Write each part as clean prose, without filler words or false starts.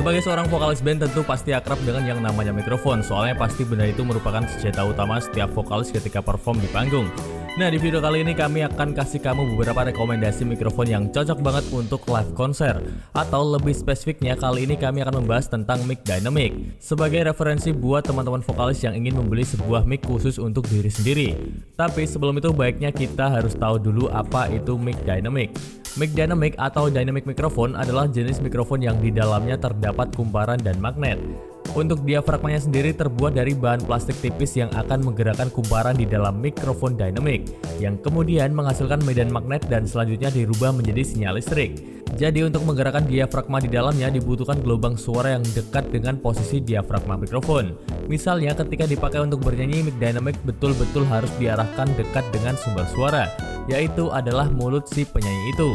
Sebagai seorang vokalis band tentu pasti akrab dengan yang namanya mikrofon, soalnya pasti benda itu merupakan senjata utama setiap vokalis ketika perform di panggung. Nah, di video kali ini kami akan kasih kamu beberapa rekomendasi mikrofon yang cocok banget untuk live konser. Atau lebih spesifiknya, kali ini kami akan membahas tentang mic dynamic sebagai referensi buat teman-teman vokalis yang ingin membeli sebuah mic khusus untuk diri sendiri. Tapi sebelum itu baiknya kita harus tahu dulu apa itu mic dynamic. Mic dynamic atau dynamic microphone adalah jenis mikrofon yang di dalamnya terdapat kumparan dan magnet. Untuk diafragmanya sendiri terbuat dari bahan plastik tipis yang akan menggerakkan kumparan di dalam mikrofon dynamic, yang kemudian menghasilkan medan magnet dan selanjutnya dirubah menjadi sinyal listrik. Jadi untuk menggerakkan diafragma di dalamnya dibutuhkan gelombang suara yang dekat dengan posisi diafragma mikrofon. Misalnya ketika dipakai untuk bernyanyi, mic dynamic betul-betul harus diarahkan dekat dengan sumber suara, yaitu adalah mulut si penyanyi itu.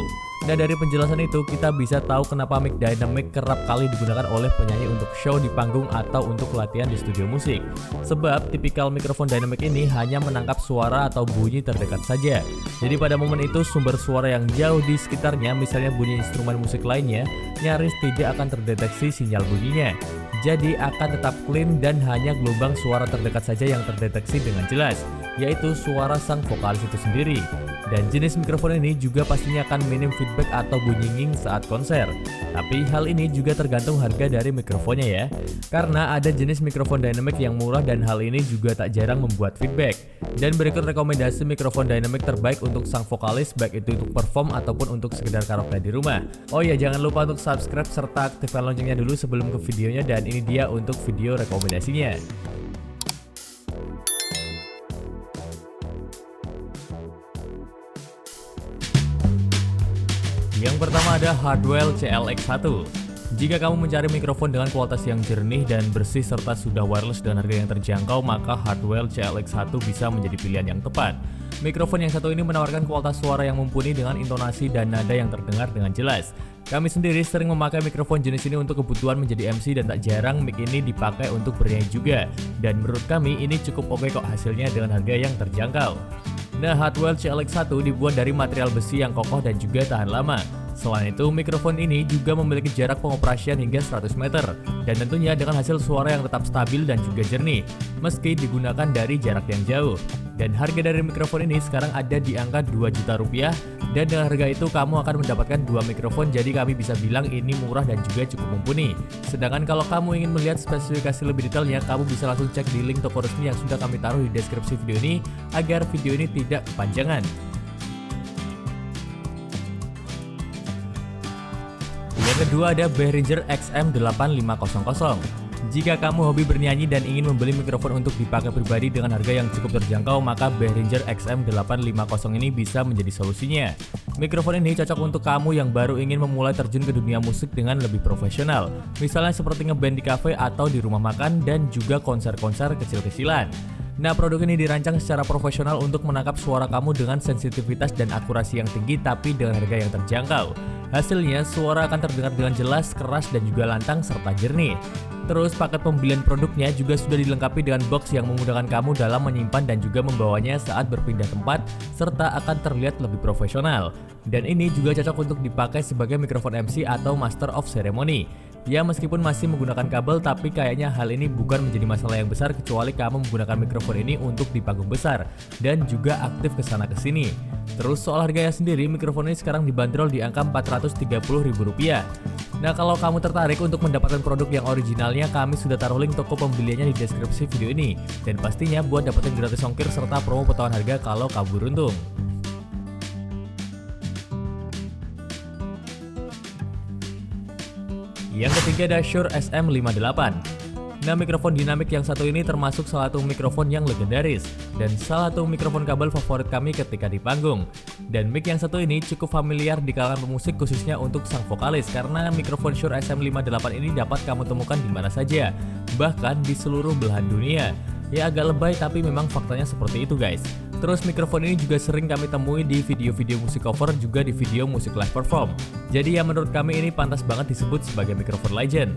Nah, dari penjelasan itu kita bisa tahu kenapa mic dynamic kerap kali digunakan oleh penyanyi untuk show di panggung atau untuk latihan di studio musik. Sebab tipikal mikrofon dynamic ini hanya menangkap suara atau bunyi terdekat saja. Jadi pada momen itu sumber suara yang jauh di sekitarnya, misalnya bunyi instrumen musik lainnya, nyaris tidak akan terdeteksi sinyal bunyinya. Jadi akan tetap clean dan hanya gelombang suara terdekat saja yang terdeteksi dengan jelas, yaitu suara sang vokalis itu sendiri. Dan jenis mikrofon ini juga pastinya akan minim feedback atau bunyi nging saat konser. Tapi hal ini juga tergantung harga dari mikrofonnya ya. Karena ada jenis mikrofon dynamic yang murah dan hal ini juga tak jarang membuat feedback. Dan berikut rekomendasi mikrofon dynamic terbaik untuk sang vokalis, baik itu untuk perform ataupun untuk sekedar karaoke di rumah. Oh ya, jangan lupa untuk subscribe serta aktifkan loncengnya dulu sebelum ke videonya, dan ini dia untuk video rekomendasinya. Yang pertama ada Hardwell CLX1. Jika kamu mencari mikrofon dengan kualitas yang jernih dan bersih serta sudah wireless dan harga yang terjangkau, maka Hardwell CLX1 bisa menjadi pilihan yang tepat. Mikrofon yang satu ini menawarkan kualitas suara yang mumpuni dengan intonasi dan nada yang terdengar dengan jelas. Kami sendiri sering memakai mikrofon jenis ini untuk kebutuhan menjadi MC dan tak jarang mic ini dipakai untuk bernyanyi juga. Dan menurut kami ini cukup oke kok hasilnya dengan harga yang terjangkau. Nah, Hardwell CLX1 dibuat dari material besi yang kokoh dan juga tahan lama. Selain itu, mikrofon ini juga memiliki jarak pengoperasian hingga 100 meter. Dan tentunya dengan hasil suara yang tetap stabil dan juga jernih, meski digunakan dari jarak yang jauh. Dan harga dari mikrofon ini sekarang ada di angka 2 juta rupiah. Dan dengan harga itu kamu akan mendapatkan 2 mikrofon, jadi kami bisa bilang ini murah dan juga cukup mumpuni. Sedangkan kalau kamu ingin melihat spesifikasi lebih detailnya, kamu bisa langsung cek di link toko resmi yang sudah kami taruh di deskripsi video ini agar video ini tidak kepanjangan. Yang kedua ada Behringer XM8500. Jika kamu hobi bernyanyi dan ingin membeli mikrofon untuk dipakai pribadi dengan harga yang cukup terjangkau, maka Behringer XM850 ini bisa menjadi solusinya. Mikrofon ini cocok untuk kamu yang baru ingin memulai terjun ke dunia musik dengan lebih profesional, misalnya seperti ngeband di kafe atau di rumah makan dan juga konser-konser kecil-kecilan. Nah, produk ini dirancang secara profesional untuk menangkap suara kamu dengan sensitivitas dan akurasi yang tinggi tapi dengan harga yang terjangkau. Hasilnya, suara akan terdengar dengan jelas, keras, dan juga lantang serta jernih. Terus, paket pembelian produknya juga sudah dilengkapi dengan box yang memudahkan kamu dalam menyimpan dan juga membawanya saat berpindah tempat, serta akan terlihat lebih profesional. Dan ini juga cocok untuk dipakai sebagai mikrofon MC atau Master of Ceremony. Ya, meskipun masih menggunakan kabel, tapi kayaknya hal ini bukan menjadi masalah yang besar kecuali kamu menggunakan mikrofon ini untuk di panggung besar dan juga aktif kesana kesini. Terus soal harganya sendiri, mikrofon ini sekarang dibanderol di angka Rp430.000. Nah, kalau kamu tertarik untuk mendapatkan produk yang originalnya, kami sudah taruh link toko pembeliannya di deskripsi video ini. Dan pastinya buat dapetin gratis ongkir serta promo potongan harga kalau kamu beruntung. Yang ketiga ada Shure SM58. Nah, mikrofon dinamik yang satu ini termasuk salah satu mikrofon yang legendaris dan salah satu mikrofon kabel favorit kami ketika di panggung. Dan mic yang satu ini cukup familiar di kalangan pemusik khususnya untuk sang vokalis karena mikrofon Shure SM58 ini dapat kamu temukan di mana saja, bahkan di seluruh belahan dunia. Ya, agak lebay tapi memang faktanya seperti itu guys. Terus mikrofon ini juga sering kami temui di video-video musik cover juga di video musik live perform. Jadi ya menurut kami ini pantas banget disebut sebagai mikrofon legend.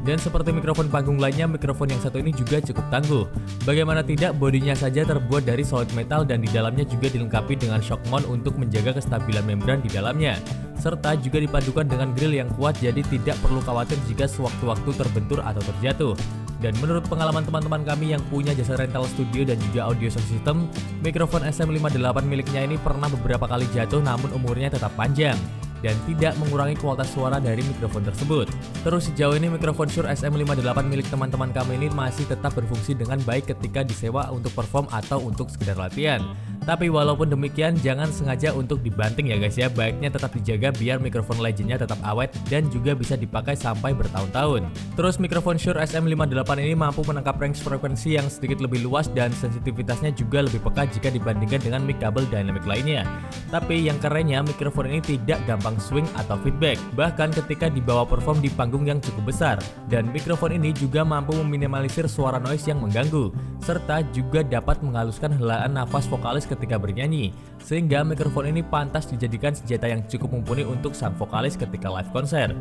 Dan seperti mikrofon panggung lainnya, mikrofon yang satu ini juga cukup tangguh. Bagaimana tidak, bodinya saja terbuat dari solid metal dan di dalamnya juga dilengkapi dengan shock mount untuk menjaga kestabilan membran di dalamnya. Serta juga dipadukan dengan grill yang kuat, jadi tidak perlu khawatir jika sewaktu-waktu terbentur atau terjatuh. Dan menurut pengalaman teman-teman kami yang punya jasa rental studio dan juga audio sound system, mikrofon SM58 miliknya ini pernah beberapa kali jatuh namun umurnya tetap panjang dan tidak mengurangi kualitas suara dari mikrofon tersebut. Terus sejauh ini mikrofon Shure SM58 milik teman-teman kami ini masih tetap berfungsi dengan baik ketika disewa untuk perform atau untuk sekedar latihan. Tapi walaupun demikian, jangan sengaja untuk dibanting ya guys ya, baiknya tetap dijaga biar mikrofon legendnya tetap awet dan juga bisa dipakai sampai bertahun-tahun. Terus mikrofon Shure SM58 ini mampu menangkap range frekuensi yang sedikit lebih luas dan sensitivitasnya juga lebih peka jika dibandingkan dengan mic kabel dynamic lainnya. Tapi yang kerennya, mikrofon ini tidak gampang swing atau feedback, bahkan ketika dibawa perform di panggung yang cukup besar. Dan mikrofon ini juga mampu meminimalisir suara noise yang mengganggu, serta juga dapat menghaluskan helaan nafas vokalis ketika bernyanyi, sehingga mikrofon ini pantas dijadikan senjata yang cukup mumpuni untuk sang vokalis ketika live konser.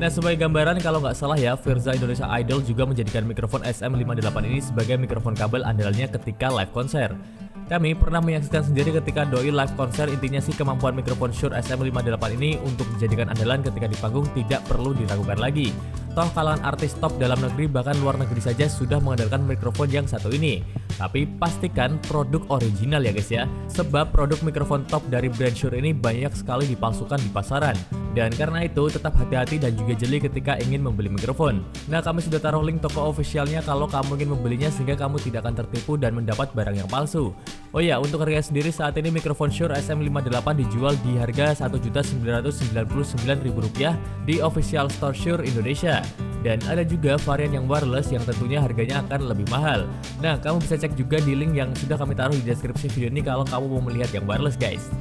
Nah, sebagai gambaran, kalau nggak salah ya, Firza Indonesia Idol juga menjadikan mikrofon SM58 ini sebagai mikrofon kabel andalannya ketika live konser. Kami pernah menyaksikan sendiri ketika doi live konser. Intinya sih kemampuan mikrofon Shure SM58 ini untuk dijadikan andalan ketika di panggung tidak perlu diragukan lagi. Toh kalangan artis top dalam negeri bahkan luar negeri saja sudah mengandalkan mikrofon yang satu ini. Tapi pastikan produk original ya guys ya, sebab produk mikrofon top dari brand Shure ini banyak sekali dipalsukan di pasaran. Dan karena itu tetap hati-hati dan juga jeli ketika ingin membeli mikrofon. Nah, kami sudah taruh link toko officialnya kalau kamu ingin membelinya sehingga kamu tidak akan tertipu dan mendapat barang yang palsu. Oh ya, untuk harga sendiri saat ini mikrofon Shure SM58 dijual di harga Rp1.999.000 di official store Shure Indonesia. Dan ada juga varian yang wireless yang tentunya harganya akan lebih mahal. Nah, kamu bisa cek juga di link yang sudah kami taruh di deskripsi video ini kalau kamu mau melihat yang wireless guys.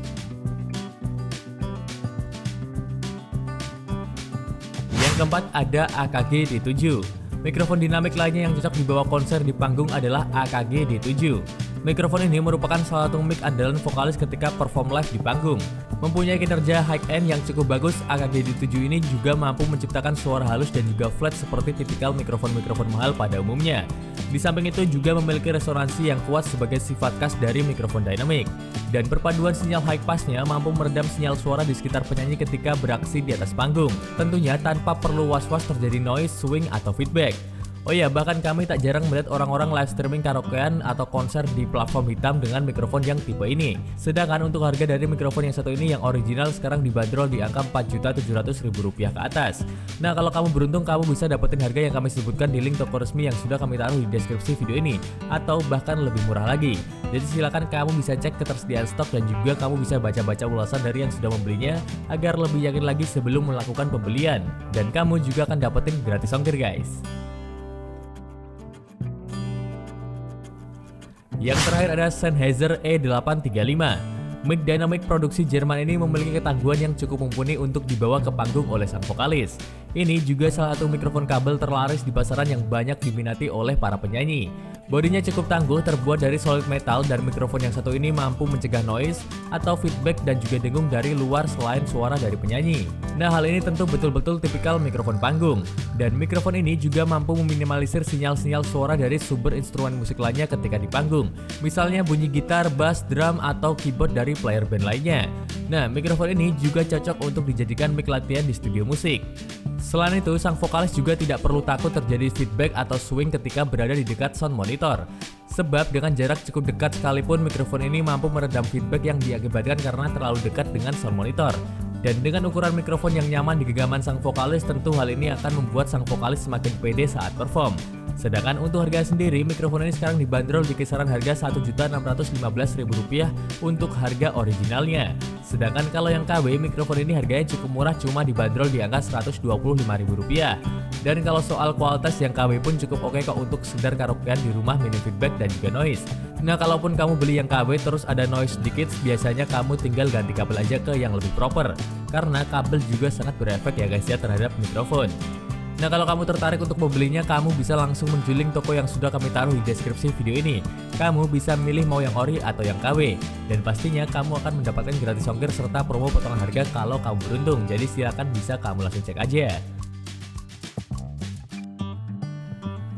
Yang keempat ada AKG D7. Mikrofon dinamik lainnya yang cocok dibawa konser di panggung adalah AKG D7. Mikrofon ini merupakan salah satu mic andalan vokalis ketika perform live di panggung. Mempunyai kinerja high-end yang cukup bagus, AKG D7 ini juga mampu menciptakan suara halus dan juga flat seperti tipikal mikrofon-mikrofon mahal pada umumnya. Di samping itu juga memiliki resonansi yang kuat sebagai sifat khas dari mikrofon dynamic. Dan perpaduan sinyal high passnya mampu meredam sinyal suara di sekitar penyanyi ketika beraksi di atas panggung. Tentunya tanpa perlu was-was terjadi noise, swing, atau feedback. Oh iya, bahkan kami tak jarang melihat orang-orang live streaming karaokean atau konser di platform hitam dengan mikrofon yang tipe ini. Sedangkan untuk harga dari mikrofon yang satu ini yang original sekarang dibanderol di angka Rp4.700.000 ke atas. Nah, kalau kamu beruntung, kamu bisa dapetin harga yang kami sebutkan di link toko resmi yang sudah kami taruh di deskripsi video ini, atau bahkan lebih murah lagi. Jadi silakan kamu bisa cek ketersediaan stok dan juga kamu bisa baca-baca ulasan dari yang sudah membelinya agar lebih yakin lagi sebelum melakukan pembelian. Dan kamu juga akan dapetin gratis ongkir guys. Yang terakhir ada Sennheiser E835. Mic dynamic produksi Jerman ini memiliki ketangguhan yang cukup mumpuni untuk dibawa ke panggung oleh sang vokalis. Ini juga salah satu mikrofon kabel terlaris di pasaran yang banyak diminati oleh para penyanyi. Bodinya cukup tangguh, terbuat dari solid metal, dan mikrofon yang satu ini mampu mencegah noise atau feedback dan juga dengung dari luar selain suara dari penyanyi. Nah, hal ini tentu betul-betul tipikal mikrofon panggung. Dan mikrofon ini juga mampu meminimalisir sinyal-sinyal suara dari sumber instrumen musik lainnya ketika di panggung. Misalnya bunyi gitar, bass, drum, atau keyboard dari player band lainnya. Nah, mikrofon ini juga cocok untuk dijadikan mic latihan di studio musik. Selain itu, sang vokalis juga tidak perlu takut terjadi feedback atau swing ketika berada di dekat sound monitor. Sebab dengan jarak cukup dekat sekalipun mikrofon ini mampu meredam feedback yang diakibatkan karena terlalu dekat dengan sound monitor. Dan dengan ukuran mikrofon yang nyaman di genggaman sang vokalis, tentu hal ini akan membuat sang vokalis semakin pede saat perform. Sedangkan untuk harga sendiri, mikrofon ini sekarang dibanderol di kisaran harga Rp1.615.000 untuk harga originalnya. Sedangkan kalau yang KW, mikrofon ini harganya cukup murah, cuma dibanderol di angka Rp125.000. Dan kalau soal kualitas, yang KW pun cukup oke kok untuk sekedar karaokean di rumah, minim feedback dan juga noise. Nah, kalaupun kamu beli yang KW terus ada noise sedikit, biasanya kamu tinggal ganti kabel aja ke yang lebih proper. Karena kabel juga sangat berefek ya guys ya terhadap mikrofon. Nah, kalau kamu tertarik untuk membelinya, kamu bisa langsung menjuling toko yang sudah kami taruh di deskripsi video ini. Kamu bisa milih mau yang ori atau yang KW. Dan pastinya kamu akan mendapatkan gratis ongkir serta promo potongan harga kalau kamu beruntung. Jadi silakan bisa kamu langsung cek aja.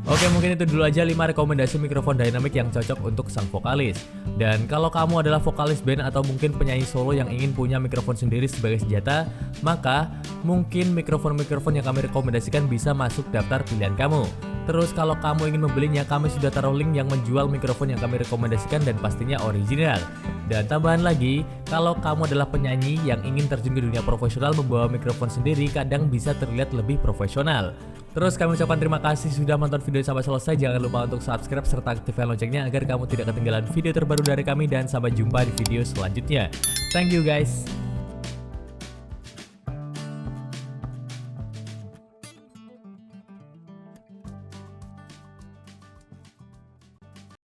Oke, mungkin itu dulu aja 5 rekomendasi mikrofon dynamic yang cocok untuk sang vokalis. Dan kalau kamu adalah vokalis band atau mungkin penyanyi solo yang ingin punya mikrofon sendiri sebagai senjata, maka mungkin mikrofon-mikrofon yang kami rekomendasikan bisa masuk daftar pilihan kamu. Terus kalau kamu ingin membelinya, kami sudah taruh link yang menjual mikrofon yang kami rekomendasikan dan pastinya original. Dan tambahan lagi, kalau kamu adalah penyanyi yang ingin terjun ke dunia profesional membawa mikrofon sendiri, kadang bisa terlihat lebih profesional. Terus kami ucapkan terima kasih sudah menonton video sampai selesai. Jangan lupa untuk subscribe serta aktifkan loncengnya agar kamu tidak ketinggalan video terbaru dari kami. Dan sampai jumpa di video selanjutnya. Thank you guys.